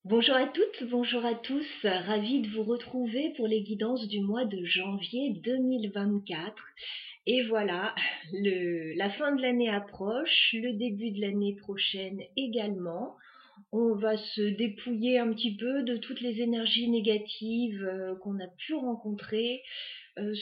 Bonjour à toutes, bonjour à tous, ravie de vous retrouver pour les guidances du mois de janvier 2024. Et voilà, la fin de l'année approche, le début de l'année prochaine également. On va se dépouiller un petit peu de toutes les énergies négatives qu'on a pu rencontrer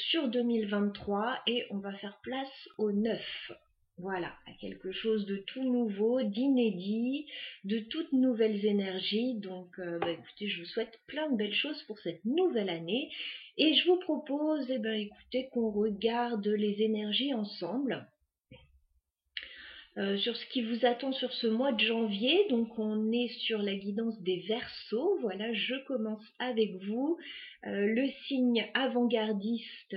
sur 2023 et on va faire place au neuf. Voilà, à quelque chose de tout nouveau, d'inédit, de toutes nouvelles énergies. Donc, écoutez, je vous souhaite plein de belles choses pour cette nouvelle année. Et je vous propose, écoutez, qu'on regarde les énergies ensemble. Sur ce qui vous attend sur ce mois de janvier. Donc on est sur la guidance des Verseaux. Voilà, je commence avec vous. Le signe avant-gardiste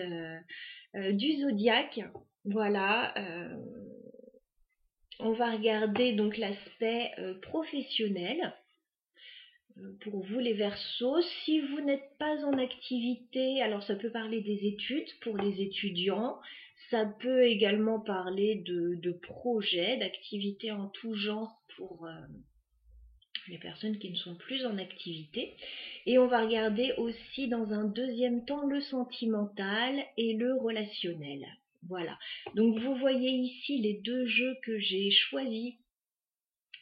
du zodiaque. Voilà, on va regarder donc l'aspect professionnel. Pour vous les Verseaux, si vous n'êtes pas en activité, alors ça peut parler des études pour les étudiants, ça peut également parler de projets, d'activités en tout genre pour les personnes qui ne sont plus en activité. Et on va regarder aussi dans un deuxième temps le sentimental et le relationnel. Voilà, donc vous voyez ici les deux jeux que j'ai choisis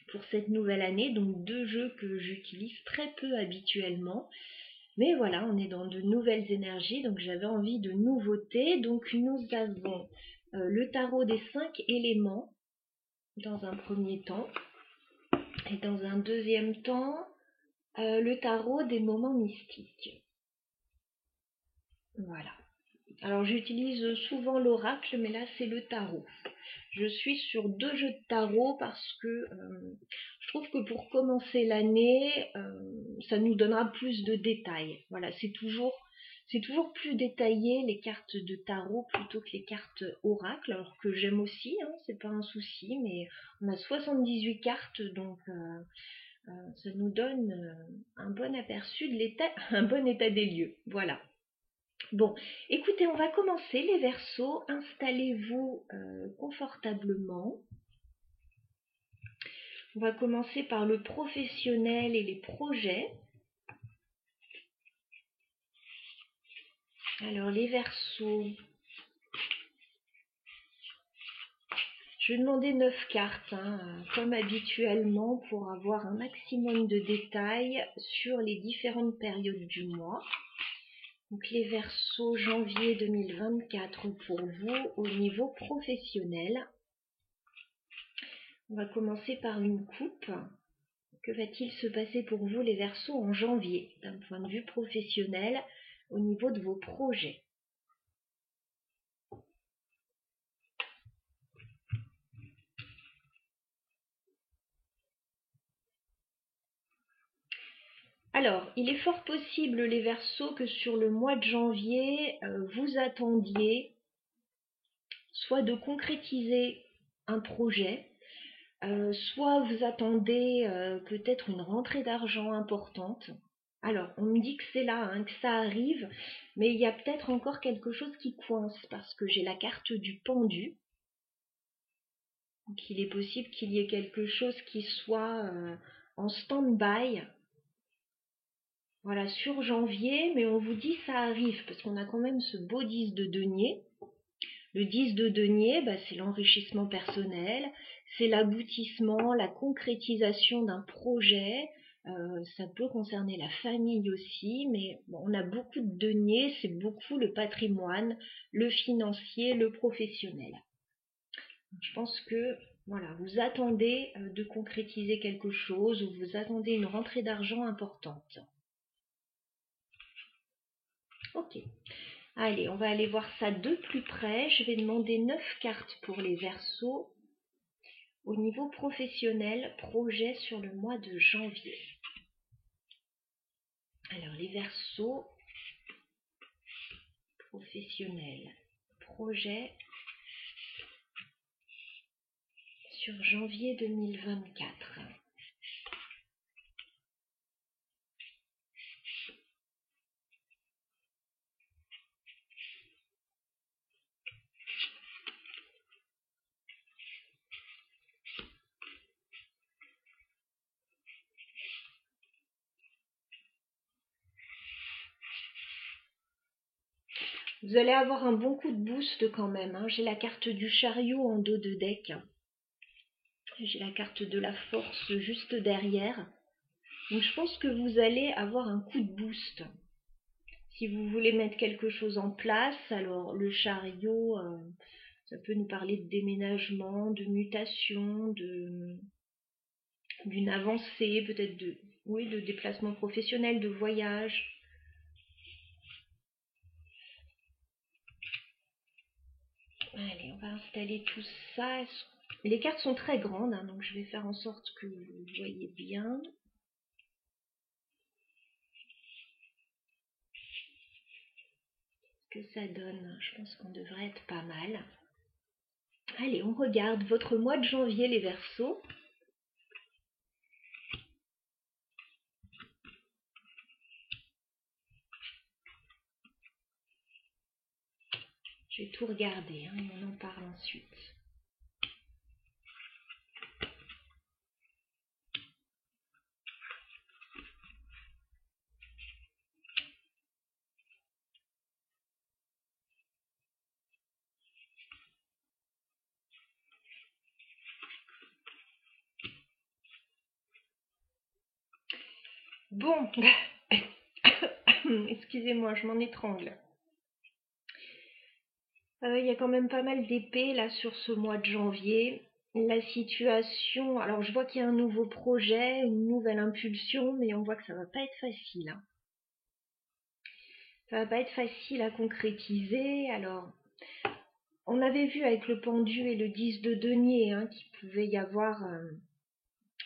pour cette nouvelle année, donc deux jeux que j'utilise très peu habituellement. Mais voilà, on est dans de nouvelles énergies, donc j'avais envie de nouveautés. Donc nous avons le tarot des 5 éléments dans un premier temps. Et dans un deuxième temps, le tarot des moments mystiques. Voilà. Alors j'utilise souvent l'oracle, mais là c'est le tarot. Je suis sur deux jeux de tarot parce que je trouve que pour commencer l'année, ça nous donnera plus de détails. Voilà, c'est toujours plus détaillé les cartes de tarot plutôt que les cartes oracle, alors que j'aime aussi, hein, c'est pas un souci, mais on a 78 cartes, donc ça nous donne un bon aperçu de l'état, un bon état des lieux. Voilà. Bon, écoutez, on va commencer les Verseaux. Installez-vous confortablement. On va commencer par le professionnel et les projets. Alors, les Verseaux. Je vais demander 9 cartes, hein, comme habituellement, pour avoir un maximum de détails sur les différentes périodes du mois. Donc, les Verseaux janvier 2024 pour vous au niveau professionnel. On va commencer par une coupe. Que va-t-il se passer pour vous les Verseaux en janvier, d'un point de vue professionnel, au niveau de vos projets? Alors, il est fort possible les Verseaux que sur le mois de janvier, vous attendiez soit de concrétiser un projet, soit vous attendez peut-être une rentrée d'argent importante. Alors, on me dit que c'est là, hein, que ça arrive, mais il y a peut-être encore quelque chose qui coince parce que j'ai la carte du pendu. Donc, il est possible qu'il y ait quelque chose qui soit en stand-by, voilà, sur janvier, mais on vous dit ça arrive parce qu'on a quand même ce beau 10 de denier. Le 10 de denier, c'est l'enrichissement personnel, c'est l'aboutissement, la concrétisation d'un projet. Ça peut concerner la famille aussi, mais bon, on a beaucoup de deniers, c'est beaucoup le patrimoine, le financier, le professionnel. Je pense que voilà, vous attendez de concrétiser quelque chose ou vous attendez une rentrée d'argent importante. Ok. Allez, on va aller voir ça de plus près. Je vais demander 9 cartes pour les Verseaux au niveau professionnel, projet sur le mois de janvier. Alors, les Verseaux, professionnel, projet sur janvier 2024. Vous allez avoir un bon coup de boost quand même, hein. J'ai la carte du chariot en dos de deck. J'ai la carte de la force juste derrière. Donc je pense que vous allez avoir un coup de boost. Si vous voulez mettre quelque chose en place, alors le chariot, ça peut nous parler de déménagement, de mutation, d'une avancée, peut-être de déplacement professionnel, de voyage. Allez, on va installer tout ça. Les cartes sont très grandes, hein, donc je vais faire en sorte que vous voyez bien. Ce que ça donne, je pense qu'on devrait être pas mal. Allez, on regarde votre mois de janvier, les Verseaux. Je vais tout regarder, hein, et on en parle ensuite. Bon, excusez-moi, je m'en étrangle. Il y a quand même pas mal d'épées là sur ce mois de janvier. La situation, alors je vois qu'il y a un nouveau projet, une nouvelle impulsion, mais on voit que ça va pas être facile, hein. Ça va pas être facile à concrétiser. Alors, on avait vu avec le pendu et le 10 de denier, hein, qu'il pouvait y avoir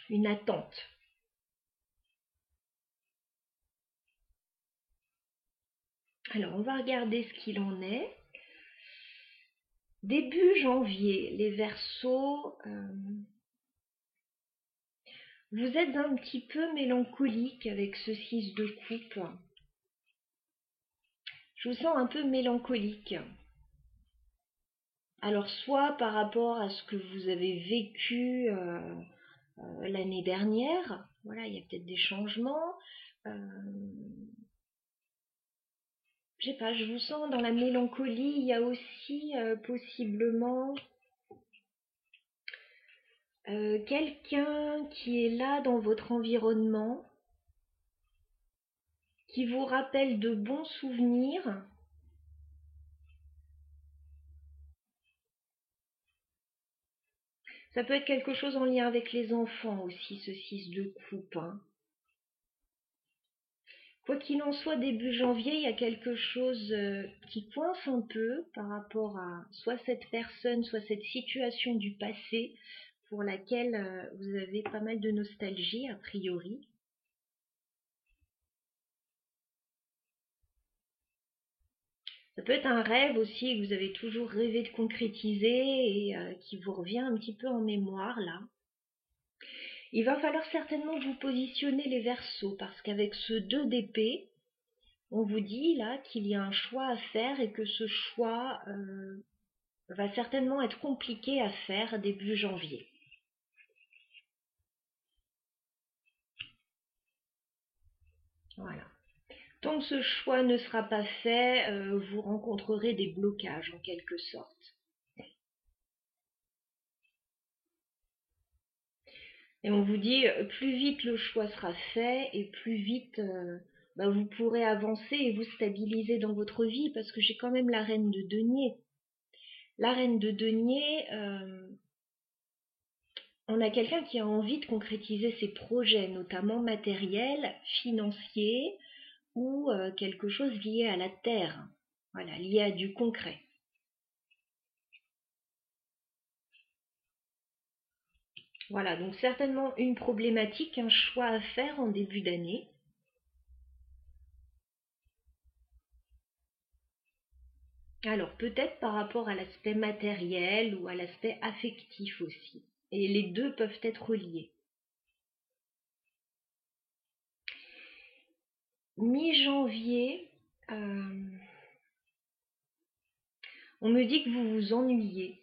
une attente. Alors, on va regarder ce qu'il en est. Début janvier, les Verseaux, vous êtes un petit peu mélancolique avec ce 6 de coupe. Je vous sens un peu mélancolique. Alors, soit par rapport à ce que vous avez vécu l'année dernière, voilà, il y a peut-être des changements. Je sais pas, je vous sens dans la mélancolie. Il y a aussi possiblement quelqu'un qui est là dans votre environnement, qui vous rappelle de bons souvenirs. Ça peut être quelque chose en lien avec les enfants aussi, ce 6 de coupe, hein. Quoi qu'il en soit, début janvier, il y a quelque chose qui coince un peu par rapport à soit cette personne, soit cette situation du passé pour laquelle vous avez pas mal de nostalgie a priori. Ça peut être un rêve aussi que vous avez toujours rêvé de concrétiser et qui vous revient un petit peu en mémoire là. Il va falloir certainement vous positionner les Verseaux parce qu'avec ce 2 d'épée, on vous dit là qu'il y a un choix à faire et que ce choix va certainement être compliqué à faire début janvier. Voilà. Tant que ce choix ne sera pas fait, vous rencontrerez des blocages en quelque sorte. Et on vous dit, plus vite le choix sera fait et plus vite vous pourrez avancer et vous stabiliser dans votre vie parce que j'ai quand même la reine de denier. La reine de denier, on a quelqu'un qui a envie de concrétiser ses projets, notamment matériels, financiers ou quelque chose lié à la terre, voilà, lié à du concret. Voilà, donc certainement une problématique, un choix à faire en début d'année. Alors peut-être par rapport à l'aspect matériel ou à l'aspect affectif aussi. Et les deux peuvent être liés. Mi-janvier, on me dit que vous vous ennuyez.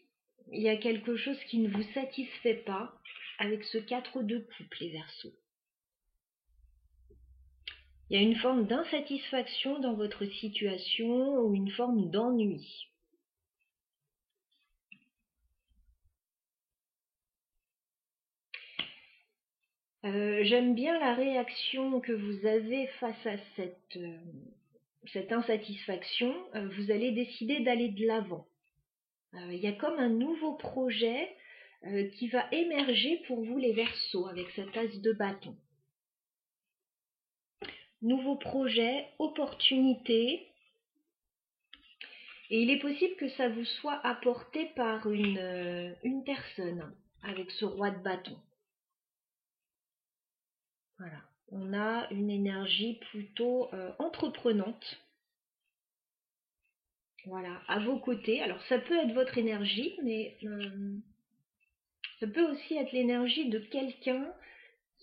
Il y a quelque chose qui ne vous satisfait pas avec ce 4 de coupe, les Verseaux. Il Il y a une forme d'insatisfaction dans votre situation ou une forme d'ennui. J'aime bien la réaction que vous avez face à cette insatisfaction. Vous allez décider d'aller de l'avant. Il y a comme un nouveau projet qui va émerger pour vous les Verseaux avec cette as de bâton. Nouveau projet, opportunité. Et il est possible que ça vous soit apporté par une personne avec ce roi de bâton. Voilà. On a une énergie plutôt entreprenante. Voilà, à vos côtés. Alors ça peut être votre énergie, mais ça peut aussi être l'énergie de quelqu'un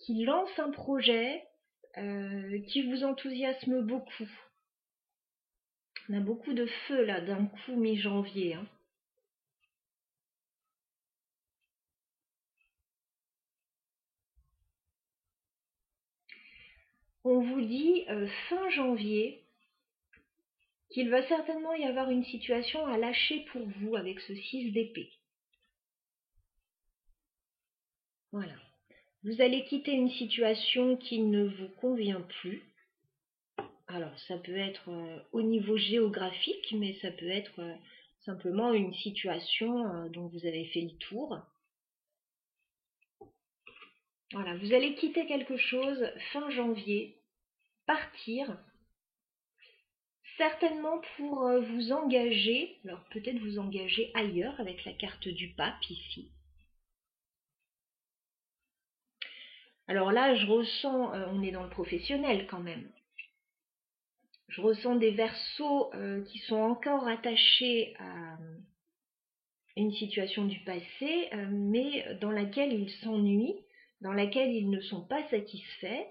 qui lance un projet qui vous enthousiasme beaucoup. On a beaucoup de feu là d'un coup mi-janvier. Hein. On vous dit fin janvier qu'il va certainement y avoir une situation à lâcher pour vous avec ce 6 d'épée. Voilà. Vous allez quitter une situation qui ne vous convient plus. Alors, ça peut être au niveau géographique, mais ça peut être simplement une situation dont vous avez fait le tour. Voilà, vous allez quitter quelque chose fin janvier, partir, certainement pour vous engager, alors peut-être vous engager ailleurs avec la carte du pape ici. Alors là, je ressens, on est dans le professionnel quand même. Je ressens des Verseaux qui sont encore attachés à une situation du passé, mais dans laquelle ils s'ennuient, dans laquelle ils ne sont pas satisfaits.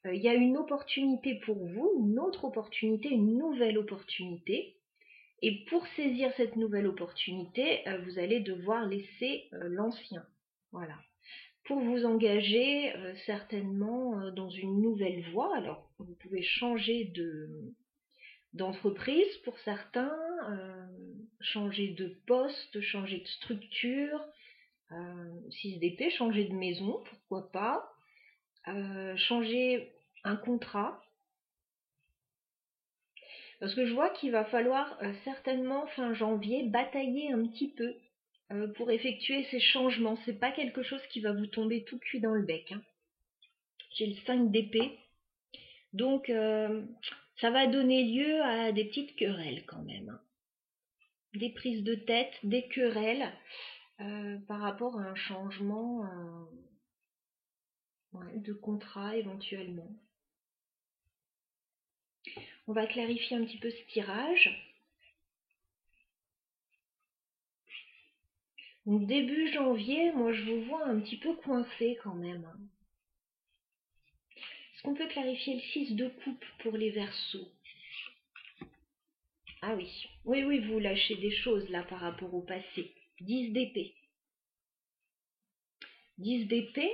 Il y a une opportunité pour vous, une autre opportunité, une nouvelle opportunité. Et pour saisir cette nouvelle opportunité, vous allez devoir laisser l'ancien. Voilà. Pour vous engager certainement dans une nouvelle voie. Alors, vous pouvez changer d'entreprise pour certains, changer de poste, changer de structure, 6 d'épée, changer de maison, pourquoi pas, changer un contrat. Parce que je vois qu'il va falloir certainement fin janvier batailler un petit peu pour effectuer ces changements. C'est pas quelque chose qui va vous tomber tout cuit dans le bec. Hein. J'ai le 5 d'épée. Donc ça va donner lieu à des petites querelles quand même. Hein. Des prises de tête, des querelles par rapport à un changement de contrat éventuellement. On va clarifier un petit peu ce tirage. Donc début janvier, moi je vous vois un petit peu coincé quand même. Est-ce qu'on peut clarifier le 6 de coupe pour les Verseaux? Ah oui, oui, vous lâchez des choses là par rapport au passé. 10 d'épée. 10 d'épée,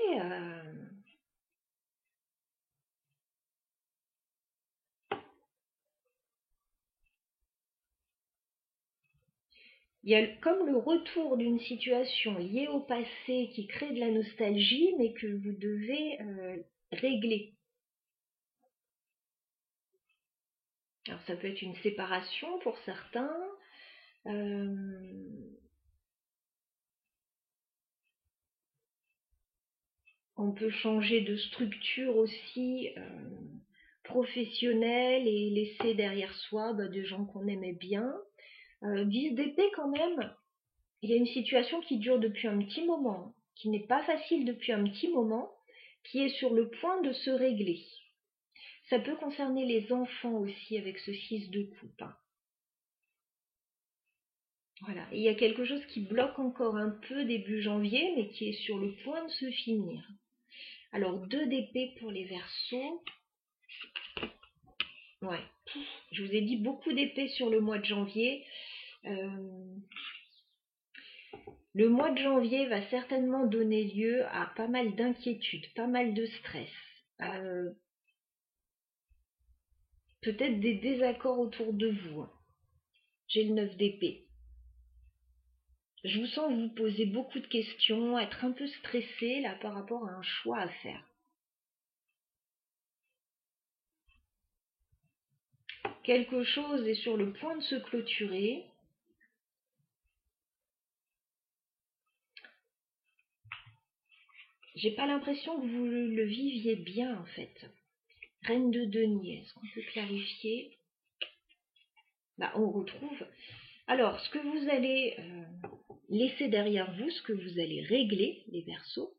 il y a comme le retour d'une situation liée au passé qui crée de la nostalgie, mais que vous devez régler. Alors ça peut être une séparation pour certains. On peut changer de structure aussi professionnelle et laisser derrière soi des gens qu'on aimait bien. 10 d'épée quand même, il y a une situation qui dure depuis un petit moment, qui n'est pas facile depuis un petit moment, qui est sur le point de se régler. Ça peut concerner les enfants aussi avec ce 6 de coupe. Hein. Voilà, et il y a quelque chose qui bloque encore un peu début janvier, mais qui est sur le point de se finir. Alors 2 d'épée pour les Verseaux. Ouais, je vous ai dit beaucoup d'épée sur le mois de janvier. Le mois de janvier va certainement donner lieu à pas mal d'inquiétudes, pas mal de stress. peut-être des désaccords autour de vous. J'ai le 9 d'épée. Je vous sens vous poser beaucoup de questions, être un peu stressé là par rapport à un choix à faire. Quelque chose est sur le point de se clôturer. J'ai pas l'impression que vous le viviez bien en fait. Reine de denier, est-ce qu'on peut clarifier? On retrouve. Alors, ce que vous allez laisser derrière vous, ce que vous allez régler, les Verseaux,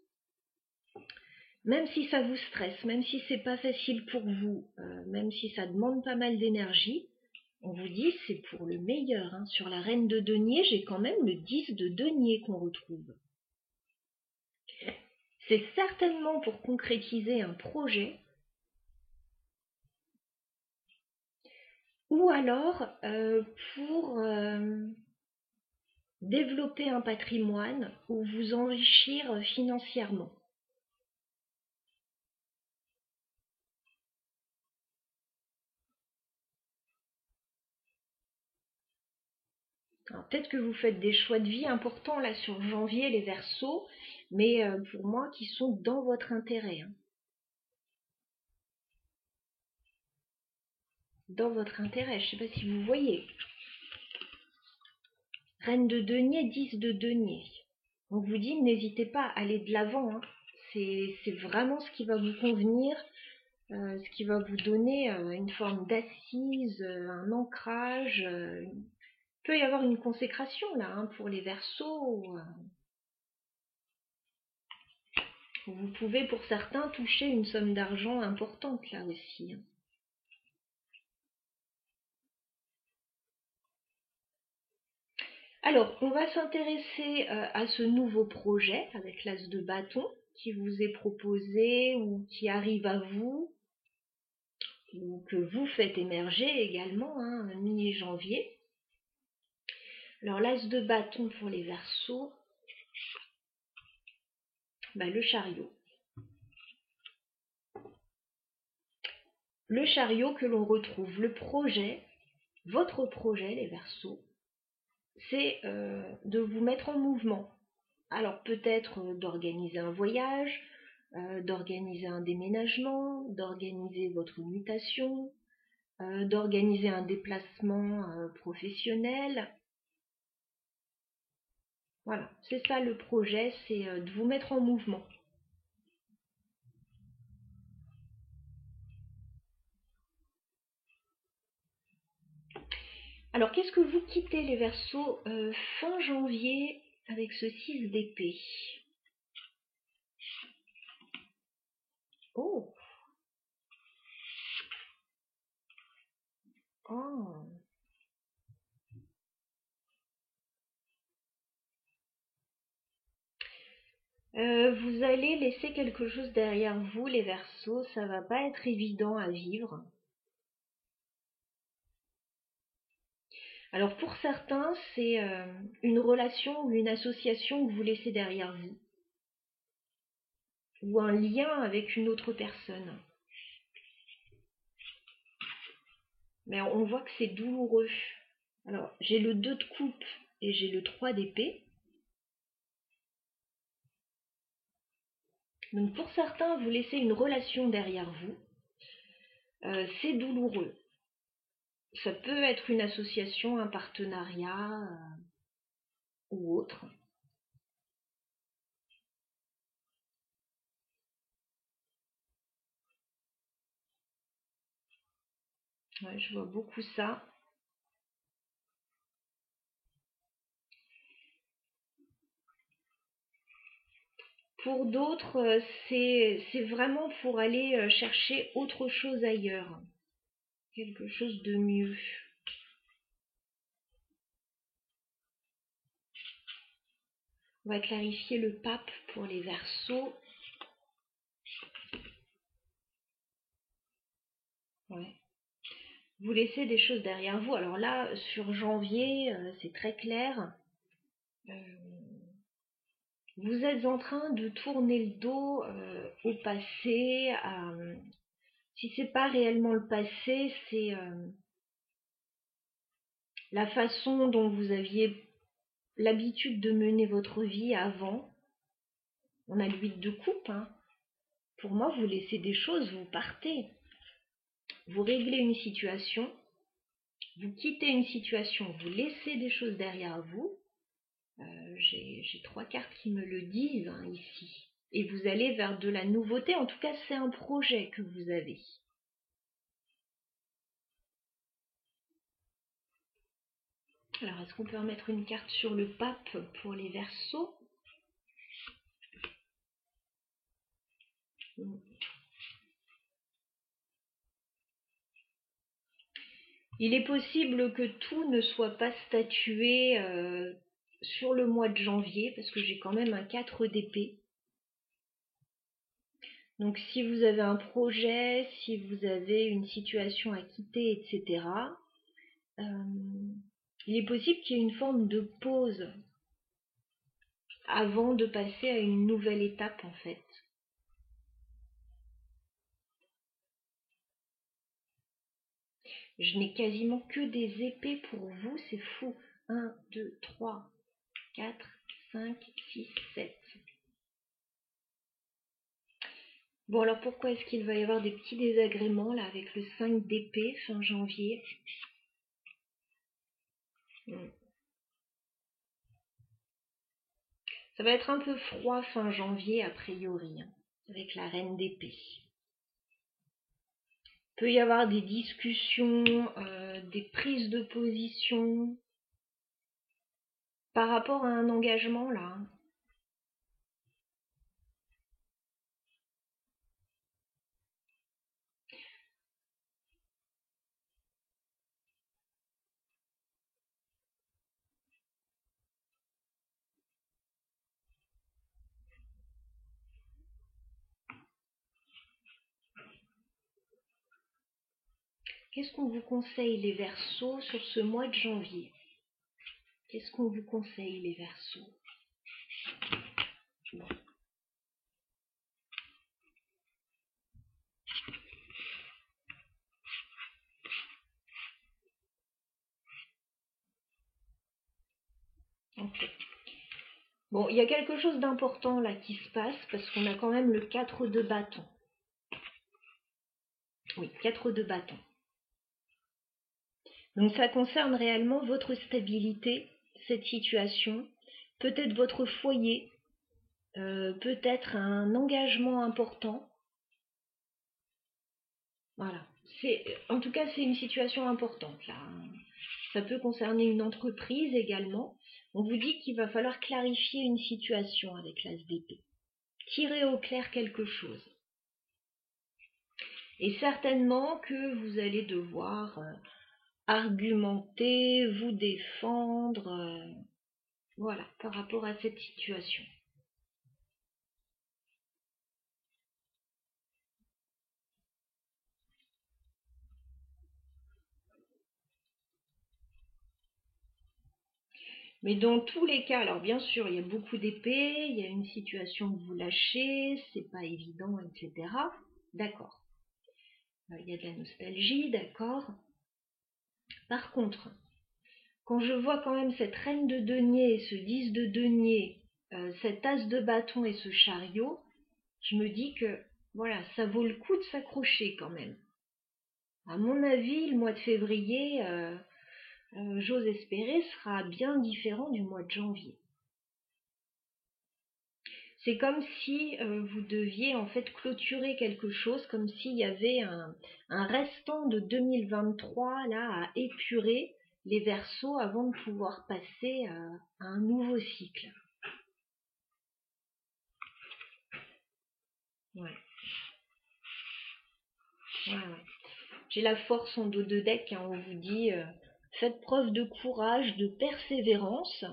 même si ça vous stresse, même si c'est pas facile pour vous, même si ça demande pas mal d'énergie, on vous dit c'est pour le meilleur. Hein. Sur la reine de denier, j'ai quand même le 10 de denier qu'on retrouve. C'est certainement pour concrétiser un projet ou alors pour développer un patrimoine ou vous enrichir financièrement. Peut-être que vous faites des choix de vie importants là sur janvier, les Verseaux, mais pour moi qui sont dans votre intérêt. Hein. Dans votre intérêt, je ne sais pas si vous voyez. Reine de denier, 10 de denier. On vous dit n'hésitez pas à aller de l'avant. Hein. C'est vraiment ce qui va vous convenir, ce qui va vous donner une forme d'assise, un ancrage. Il peut y avoir une consécration là hein, pour les Verseaux. Vous pouvez pour certains toucher une somme d'argent importante là aussi. Hein. Alors, on va s'intéresser à ce nouveau projet avec l'as de bâton qui vous est proposé ou qui arrive à vous ou que vous faites émerger également, hein, mi-janvier. Alors, l'as de bâton pour les Verseaux, le chariot. Le chariot que l'on retrouve, le projet, votre projet, les Verseaux, c'est de vous mettre en mouvement. Alors peut-être d'organiser un voyage, d'organiser un déménagement, d'organiser votre mutation, d'organiser un déplacement professionnel. Voilà, c'est ça le projet, c'est de vous mettre en mouvement. Alors qu'est-ce que vous quittez les Verseaux fin janvier avec ce 6 d'épée? Oh, oh. Vous allez laisser quelque chose derrière vous, les Verseaux, ça va pas être évident à vivre. Alors pour certains, c'est une relation ou une association que vous laissez derrière vous, ou un lien avec une autre personne. Mais on voit que c'est douloureux. Alors j'ai le 2 de coupe et j'ai le 3 d'épée. Donc pour certains, vous laissez une relation derrière vous. C'est douloureux. Ça peut être une association, un partenariat ou autre. Ouais, je vois beaucoup ça. Pour d'autres, c'est vraiment pour aller chercher autre chose ailleurs. Quelque chose de mieux. On va clarifier le pape pour les Verseaux. Ouais. Vous laissez des choses derrière vous. Alors là, sur janvier, c'est très clair. Vous êtes en train de tourner le dos au passé, à Si c'est pas réellement le passé, c'est la façon dont vous aviez l'habitude de mener votre vie avant. On a l'huile de coupe, hein. Pour moi, vous laissez des choses, vous partez. Vous réglez une situation, vous quittez une situation, vous laissez des choses derrière vous. J'ai 3 cartes qui me le disent, hein, ici. Et vous allez vers de la nouveauté, en tout cas c'est un projet que vous avez. Alors est-ce qu'on peut remettre une carte sur le pape pour les Verseaux? Il est possible que tout ne soit pas statué sur le mois de janvier, parce que j'ai quand même un 4 d'épée. Donc si vous avez un projet, si vous avez une situation à quitter, etc., il est possible qu'il y ait une forme de pause avant de passer à une nouvelle étape en fait. Je n'ai quasiment que des épées pour vous, c'est fou. 1, 2, 3, 4, 5, 6, 7. Bon alors pourquoi est-ce qu'il va y avoir des petits désagréments là avec le 5 d'épée fin janvier? Ça va être un peu froid fin janvier a priori, hein, avec la reine d'épée. Il peut y avoir des discussions, des prises de position par rapport à un engagement là. Qu'est-ce qu'on vous conseille les Verseaux sur ce mois de janvier? Qu'est-ce qu'on vous conseille les Verseaux? Bon. Ok. Bon, il y a quelque chose d'important là qui se passe parce qu'on a quand même le 4 de bâton. Oui, 4 de bâton. Donc ça concerne réellement votre stabilité, cette situation, peut-être votre foyer, peut-être un engagement important. Voilà. En tout cas, c'est une situation importante là. Ça peut concerner une entreprise également. On vous dit qu'il va falloir clarifier une situation avec l'as d'épée. Tirer au clair quelque chose. Et certainement que vous allez devoir argumenter, vous défendre, voilà, par rapport à cette situation. Mais dans tous les cas, alors bien sûr, il y a beaucoup d'épées, il y a une situation que vous lâchez, c'est pas évident, etc. D'accord. Il y a de la nostalgie, d'accord. Par contre, quand je vois quand même cette reine de denier, ce 10 de denier, cet as de bâton et ce chariot, je me dis que voilà, ça vaut le coup de s'accrocher quand même. À mon avis, le mois de février, j'ose espérer, sera bien différent du mois de janvier. C'est comme si vous deviez en fait clôturer quelque chose, comme s'il y avait un restant de 2023 là à épurer les Verseaux avant de pouvoir passer à un nouveau cycle. Ouais. Ouais, ouais. J'ai la force en dos de deck, hein, on vous dit faites preuve de courage, de persévérance,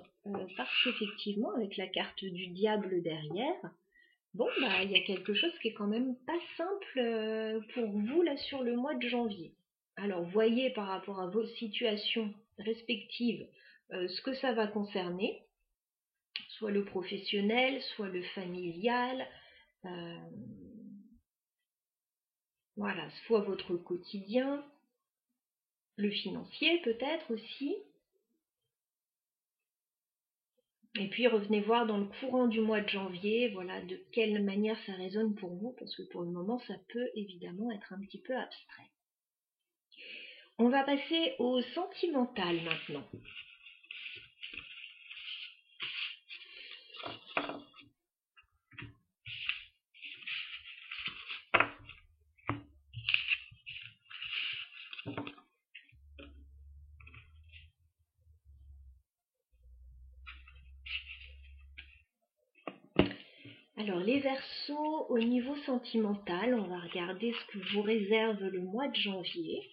parce qu'effectivement, avec la carte du diable derrière, bon, bah, il y a quelque chose qui est quand même pas simple pour vous là sur le mois de janvier. Alors, voyez par rapport à vos situations respectives ce que ça va concerner, soit le professionnel, soit le familial. Euh, Voilà, soit votre quotidien, le financier peut-être aussi. Et puis revenez voir dans le courant du mois de janvier, voilà, de quelle manière ça résonne pour vous, parce que pour le moment, ça peut évidemment être un petit peu abstrait. On va passer au sentimental maintenant. Alors les Verseaux, au niveau sentimental, on va regarder ce que vous réserve le mois de janvier.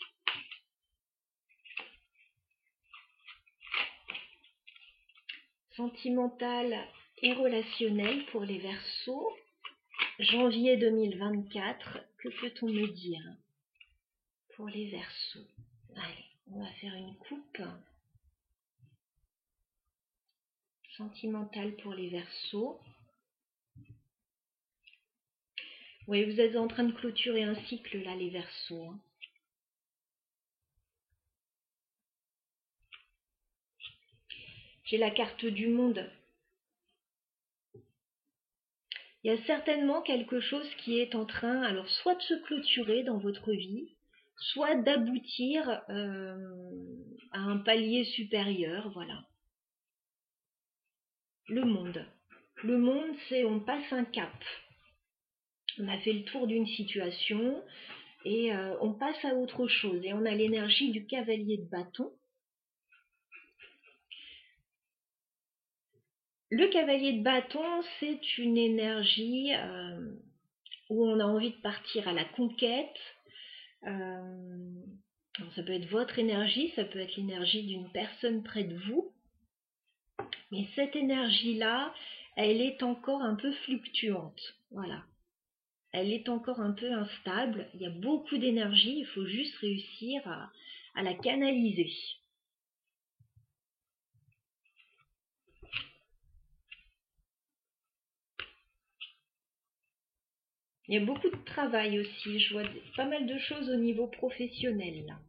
Sentimental et relationnel pour les Verseaux. Janvier 2024, que peut-on me dire pour les Verseaux? Allez, on va faire une coupe. Sentimental pour les Verseaux. Oui, vous êtes en train de clôturer un cycle là, les Verseaux. J'ai la carte du monde. Il y a certainement quelque chose qui est en train, alors soit de se clôturer dans votre vie, soit d'aboutir à un palier supérieur, voilà. Le monde. Le monde, c'est on passe un cap. On a fait le tour d'une situation et on passe à autre chose. Et on a l'énergie du cavalier de bâton. Le cavalier de bâton, c'est une énergie où on a envie de partir à la conquête. Alors ça peut être votre énergie, ça peut être l'énergie d'une personne près de vous. Mais cette énergie-là, elle est encore un peu fluctuante. Voilà. Elle est encore un peu instable. Il y a beaucoup d'énergie, il faut juste réussir à la canaliser. Il y a beaucoup de travail aussi. Je vois pas mal de choses au niveau professionnel là.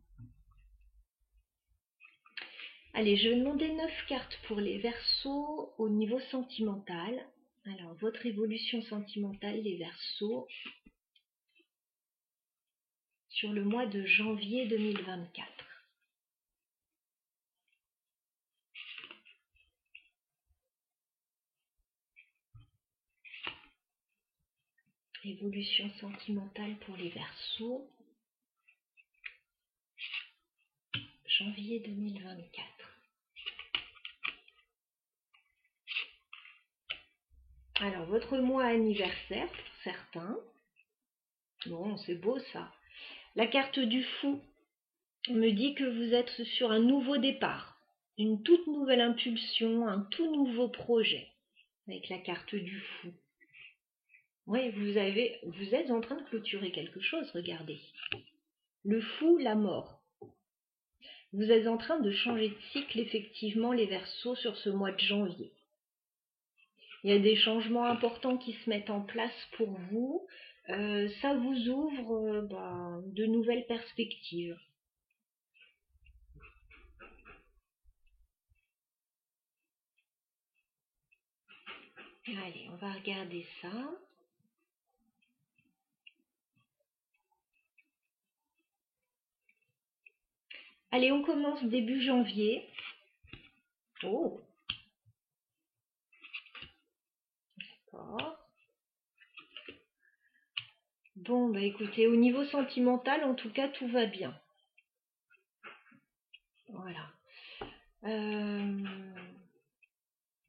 Allez, je vais demander 9 cartes pour les Verseaux au niveau sentimental. Alors, votre évolution sentimentale, les Verseaux, sur le mois de janvier 2024. Évolution sentimentale pour les Verseaux, janvier 2024. Alors, votre mois anniversaire pour certains. Bon, c'est beau ça. La carte du fou me dit que vous êtes sur un nouveau départ, une toute nouvelle impulsion, un tout nouveau projet, avec la carte du fou. Oui, vous êtes en train de clôturer quelque chose, regardez. Le fou, la mort. Vous êtes en train de changer de cycle, effectivement, les Verseaux, sur ce mois de janvier. Il y a des changements importants qui se mettent en place pour vous. Ça vous ouvre de nouvelles perspectives. Allez, on va regarder ça. Allez, on commence début janvier. Oh, d'accord. Bon, bah écoutez, au niveau sentimental, en tout cas, tout va bien. Voilà.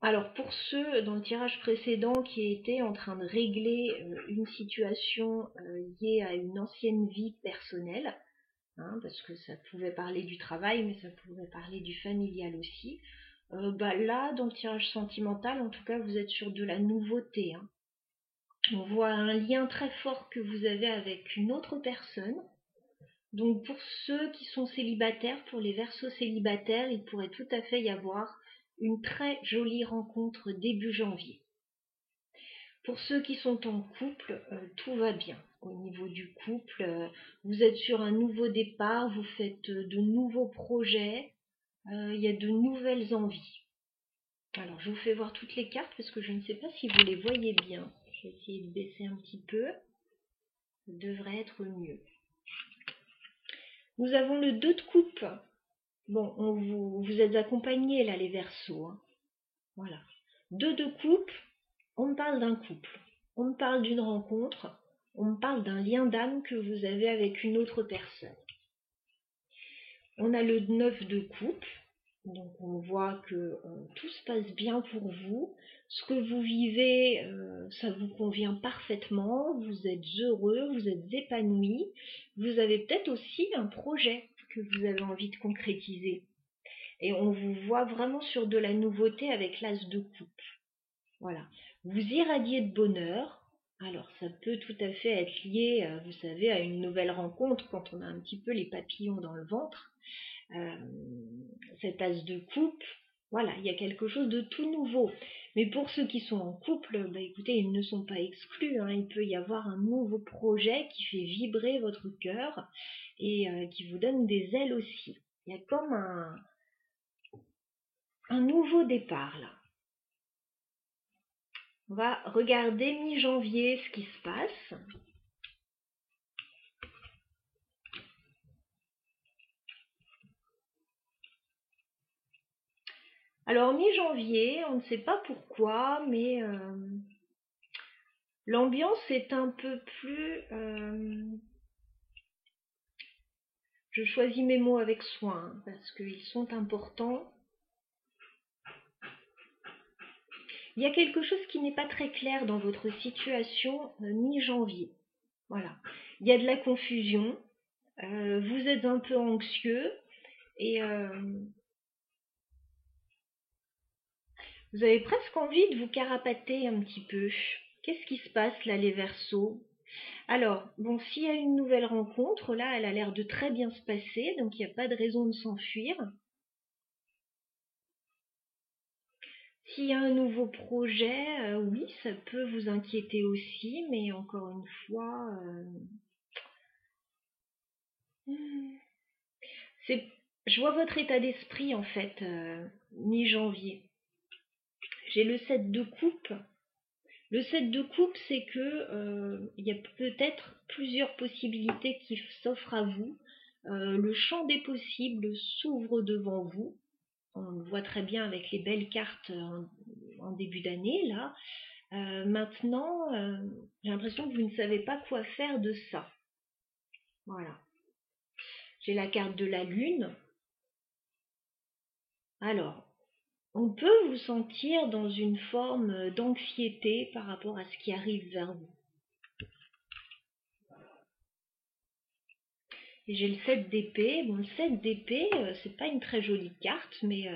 Alors pour ceux dans le tirage précédent qui étaient en train de régler une situation liée à une ancienne vie personnelle, hein, parce que ça pouvait parler du travail, mais ça pouvait parler du familial aussi, là, dans le tirage sentimental, en tout cas, vous êtes sur de la nouveauté. Hein. On voit un lien très fort que vous avez avec une autre personne. Donc pour ceux qui sont célibataires, pour les Verseaux célibataires, il pourrait tout à fait y avoir une très jolie rencontre début janvier. Pour ceux qui sont en couple, tout va bien. au niveau du couple. Vous êtes sur un nouveau départ, vous faites de nouveaux projets, il y a de nouvelles envies. Alors, je vous fais voir toutes les cartes parce que je ne sais pas si vous les voyez bien. Je vais essayer de baisser un petit peu. Ça devrait être mieux. Nous avons le 2 de coupe. Bon, vous êtes accompagnés là, les Verseaux. Hein. Voilà. 2 de coupe, on me parle d'un couple. On me parle d'une rencontre. On me parle d'un lien d'âme que vous avez avec une autre personne. On a le 9 de coupe. Donc on voit que tout se passe bien pour vous. Ce que vous vivez, ça vous convient parfaitement. Vous êtes heureux, vous êtes épanoui. Vous avez peut-être aussi un projet que vous avez envie de concrétiser. Et on vous voit vraiment sur de la nouveauté avec l'as de coupe. Voilà. Vous irradiez de bonheur. Alors ça peut tout à fait être lié, vous savez, à une nouvelle rencontre quand on a un petit peu les papillons dans le ventre. Cette as de coupe, voilà, il y a quelque chose de tout nouveau. Mais pour ceux qui sont en couple, bah écoutez, ils ne sont pas exclus. Hein. Il peut y avoir un nouveau projet qui fait vibrer votre cœur et qui vous donne des ailes aussi. Il y a comme un nouveau départ là. On va regarder mi-janvier ce qui se passe. Alors mi-janvier, on ne sait pas pourquoi, mais l'ambiance est un peu plus... je choisis mes mots avec soin, hein, parce qu'ils sont importants. Il y a quelque chose qui n'est pas très clair dans votre situation mi-janvier. Voilà. Il y a de la confusion, vous êtes un peu anxieux, et vous avez presque envie de vous carapater un petit peu. Qu'est-ce qui se passe là, les Verseaux? Alors, bon, s'il y a une nouvelle rencontre, là, elle a l'air de très bien se passer, donc il n'y a pas de raison de s'enfuir. S'il y a un nouveau projet, oui, ça peut vous inquiéter aussi, mais encore une fois, je vois votre état d'esprit en fait, mi-janvier. J'ai le 7 de coupe. Le 7 de coupe, c'est que il y a peut-être plusieurs possibilités qui s'offrent à vous. Le champ des possibles s'ouvre devant vous. On le voit très bien avec les belles cartes en début d'année là. Maintenant, j'ai l'impression que vous ne savez pas quoi faire de ça. Voilà. J'ai la carte de la lune. Alors, on peut vous sentir dans une forme d'anxiété par rapport à ce qui arrive vers vous. Et j'ai le 7 d'épée. Bon, le 7 d'épée, c'est pas une très jolie carte, mais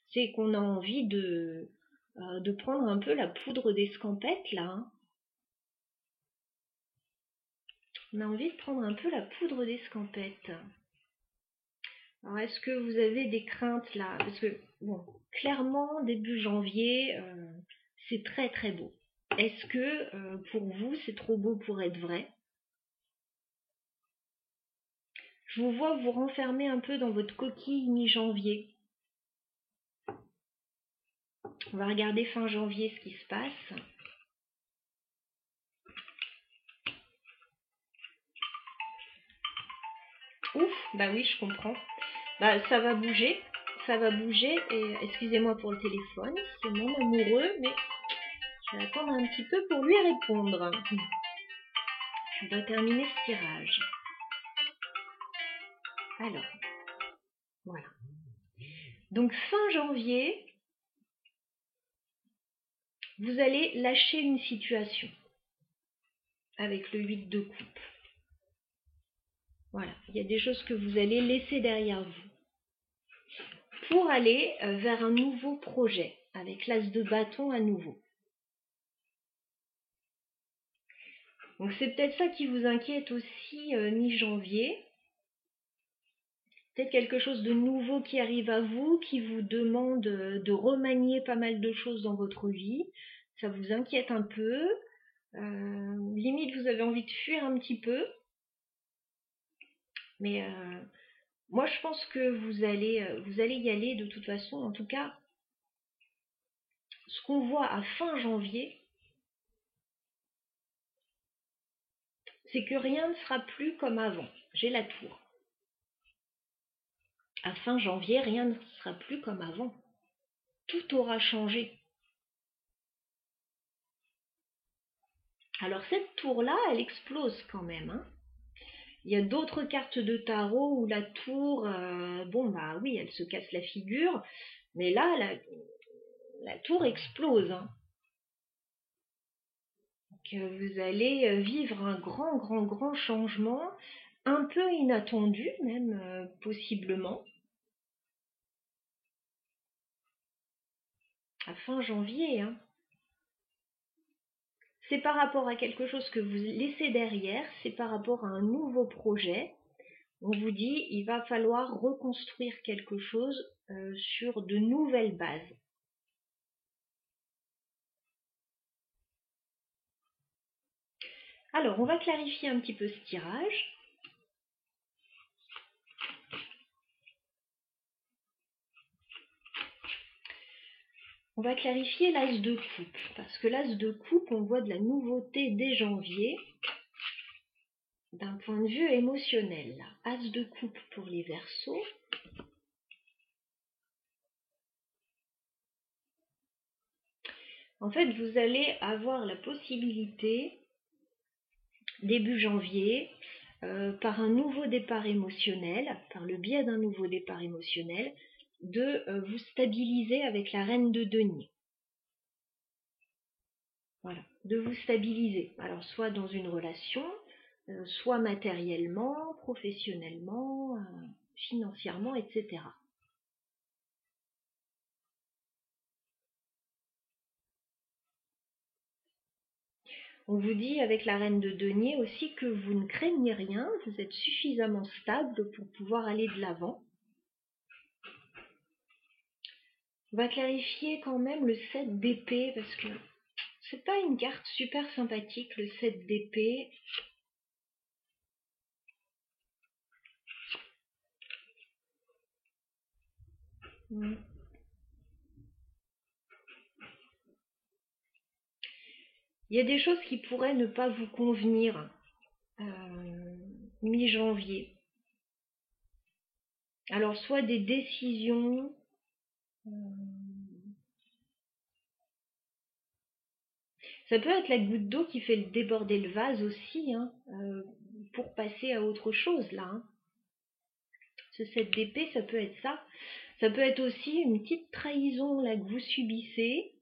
c'est qu'on a envie de prendre un peu la poudre d'escampette, là. Hein. On a envie de prendre un peu la poudre d'escampette. Alors, est-ce que vous avez des craintes, là? Parce que, bon, clairement, début janvier, c'est très très beau. Est-ce que, pour vous, c'est trop beau pour être vrai? Je vous vois vous renfermer un peu dans votre coquille mi-janvier. On va regarder fin janvier ce qui se passe. Ouf, bah oui, je comprends. Bah ça va bouger et excusez-moi pour le téléphone, c'est mon amoureux, mais je vais attendre un petit peu pour lui répondre. Je dois terminer ce tirage. Alors, voilà. Donc fin janvier, vous allez lâcher une situation avec le 8 de coupe. Voilà, il y a des choses que vous allez laisser derrière vous pour aller vers un nouveau projet avec l'as de bâton à nouveau. Donc c'est peut-être ça qui vous inquiète aussi mi-janvier. Peut-être quelque chose de nouveau qui arrive à vous, qui vous demande de remanier pas mal de choses dans votre vie. Ça vous inquiète un peu. Limite, vous avez envie de fuir un petit peu. Mais moi, je pense que vous allez y aller de toute façon. En tout cas, ce qu'on voit à fin janvier, c'est que rien ne sera plus comme avant. J'ai la tour. À fin janvier, rien ne sera plus comme avant. Tout aura changé. Alors cette tour-là, elle explose quand même, hein. Il y a d'autres cartes de tarot où la tour, bon bah oui, elle se casse la figure, mais là, la tour explose, hein. Donc, vous allez vivre un grand changement, un peu inattendu même, possiblement, à fin janvier, hein. C'est par rapport à quelque chose que vous laissez derrière, c'est par rapport à un nouveau projet. On vous dit, il va falloir reconstruire quelque chose sur de nouvelles bases. Alors, on va clarifier un petit peu ce tirage. On va clarifier l'as de coupe, parce que l'as de coupe, on voit de la nouveauté dès janvier, d'un point de vue émotionnel. As de coupe pour les Verseaux. En fait, vous allez avoir la possibilité, début janvier, par un nouveau départ émotionnel, par le biais d'un nouveau départ émotionnel, de vous stabiliser avec la reine de denier. Voilà, de vous stabiliser. Alors, soit dans une relation, soit matériellement, professionnellement, financièrement, etc. On vous dit avec la reine de denier aussi que vous ne craignez rien, vous êtes suffisamment stable pour pouvoir aller de l'avant. On va clarifier quand même le 7 d'épée parce que c'est pas une carte super sympathique, le 7 d'épée. Il y a des choses qui pourraient ne pas vous convenir mi-janvier. Alors, soit des décisions, ça peut être la goutte d'eau qui fait déborder le vase aussi, hein, pour passer à autre chose là, hein. Ce 7 d'épée, ça peut être ça. Ça peut être aussi une petite trahison là que vous subissez.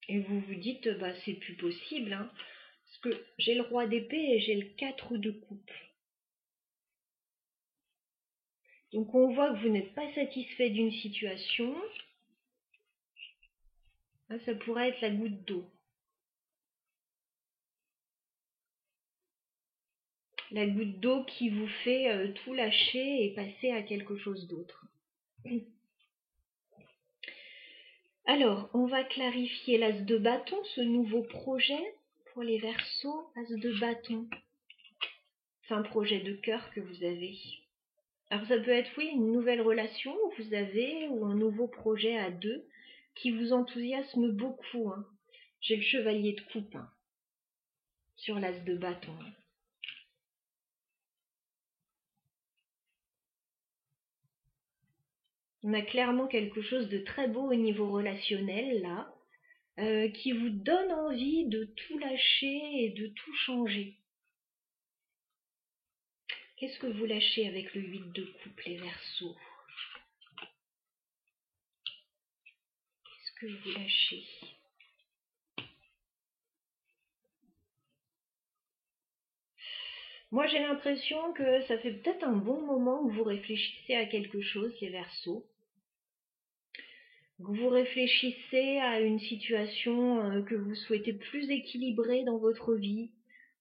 Et vous vous dites, bah c'est plus possible, hein, parce que j'ai le roi d'épée et j'ai le 4 de coupe. Donc on voit que vous n'êtes pas satisfait d'une situation. Là, ça pourrait être la goutte d'eau. La goutte d'eau qui vous fait tout lâcher et passer à quelque chose d'autre. Alors, on va clarifier l'as de bâton, ce nouveau projet pour les Verseaux, as de bâton. C'est un projet de cœur que vous avez. Alors ça peut être, oui, une nouvelle relation que vous avez ou un nouveau projet à deux qui vous enthousiasme beaucoup, hein. J'ai le chevalier de coupe, hein, sur l'as de bâton. On a clairement quelque chose de très beau au niveau relationnel, là, qui vous donne envie de tout lâcher et de tout changer. Qu'est-ce que vous lâchez avec le 8 de coupe, les Verseaux? Qu'est-ce que vous lâchez? Moi, j'ai l'impression que ça fait peut-être un bon moment que vous réfléchissez à quelque chose, les Verseaux. Vous réfléchissez à une situation que vous souhaitez plus équilibrée dans votre vie,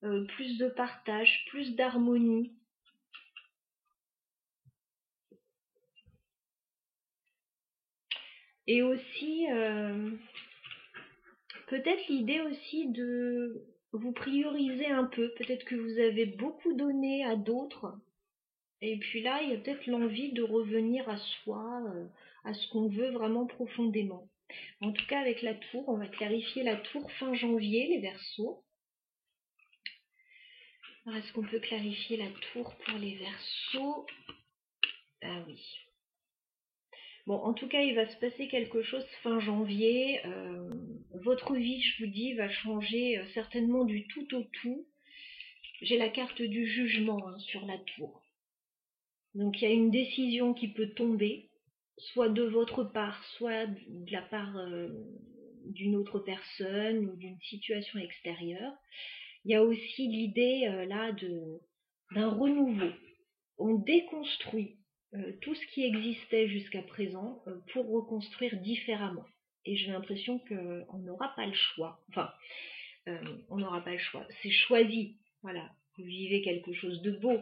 plus de partage, plus d'harmonie. Et aussi, peut-être l'idée aussi de vous prioriser un peu. Peut-être que vous avez beaucoup donné à d'autres. Et puis là, il y a peut-être l'envie de revenir à soi, à ce qu'on veut vraiment profondément. En tout cas, avec la tour, on va clarifier la tour fin janvier, les Verseaux. Alors, est-ce qu'on peut clarifier la tour pour les Verseaux? Ah oui. Bon, en tout cas, il va se passer quelque chose fin janvier. Votre vie, je vous dis, va changer certainement du tout au tout. J'ai la carte du jugement sur la tour. Donc, il y a une décision qui peut tomber, soit de votre part, soit de la part d'une autre personne ou d'une situation extérieure. Il y a aussi l'idée là d'un renouveau. On déconstruit tout ce qui existait jusqu'à présent pour reconstruire différemment. Et j'ai l'impression qu'on n'aura pas le choix. Enfin, on n'aura pas le choix. C'est choisi. Voilà, vous vivez quelque chose de beau.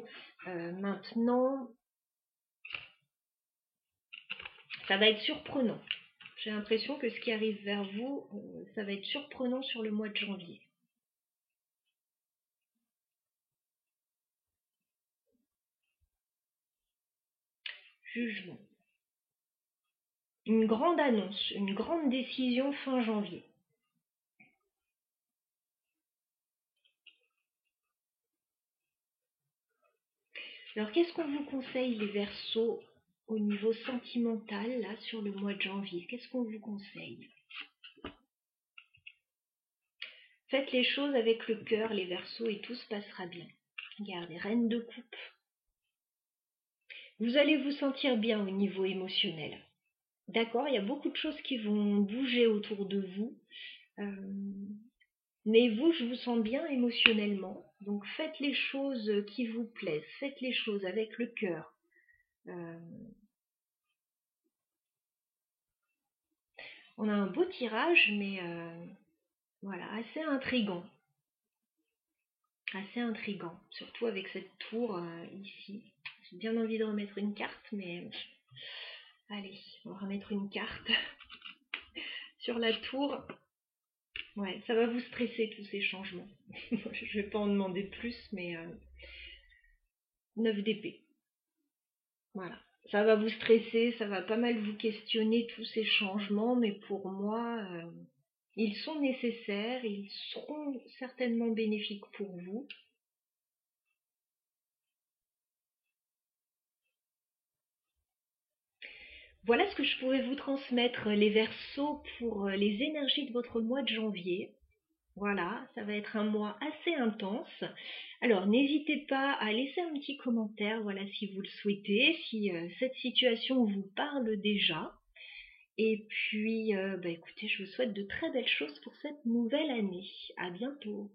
Maintenant, ça va être surprenant. J'ai l'impression que ce qui arrive vers vous, ça va être surprenant sur le mois de janvier. Jugement. Une grande annonce, une grande décision fin janvier. Alors, qu'est-ce qu'on vous conseille, les Verseaux, au niveau sentimental, là, sur le mois de janvier? Qu'est-ce qu'on vous conseille? Faites les choses avec le cœur, les Verseaux, et tout se passera bien. Regardez, Reine de coupe. Vous allez vous sentir bien au niveau émotionnel. D'accord, il y a beaucoup de choses qui vont bouger autour de vous. Mais vous, je vous sens bien émotionnellement. Donc faites les choses qui vous plaisent. Faites les choses avec le cœur. On a un beau tirage, mais voilà, assez intriguant. Assez intriguant. Surtout avec cette tour ici. J'ai bien envie de remettre une carte, mais allez, on va remettre une carte sur la tour. Ouais, ça va vous stresser tous ces changements. Je vais pas en demander plus, mais 9 d'épée. Voilà. Ça va vous stresser, ça va pas mal vous questionner tous ces changements, mais pour moi, ils sont nécessaires, ils seront certainement bénéfiques pour vous. Voilà ce que je pourrais vous transmettre, les Verseaux, pour les énergies de votre mois de janvier. Voilà, ça va être un mois assez intense. Alors, n'hésitez pas à laisser un petit commentaire, voilà, si vous le souhaitez, si cette situation vous parle déjà. Et puis, écoutez, je vous souhaite de très belles choses pour cette nouvelle année. À bientôt.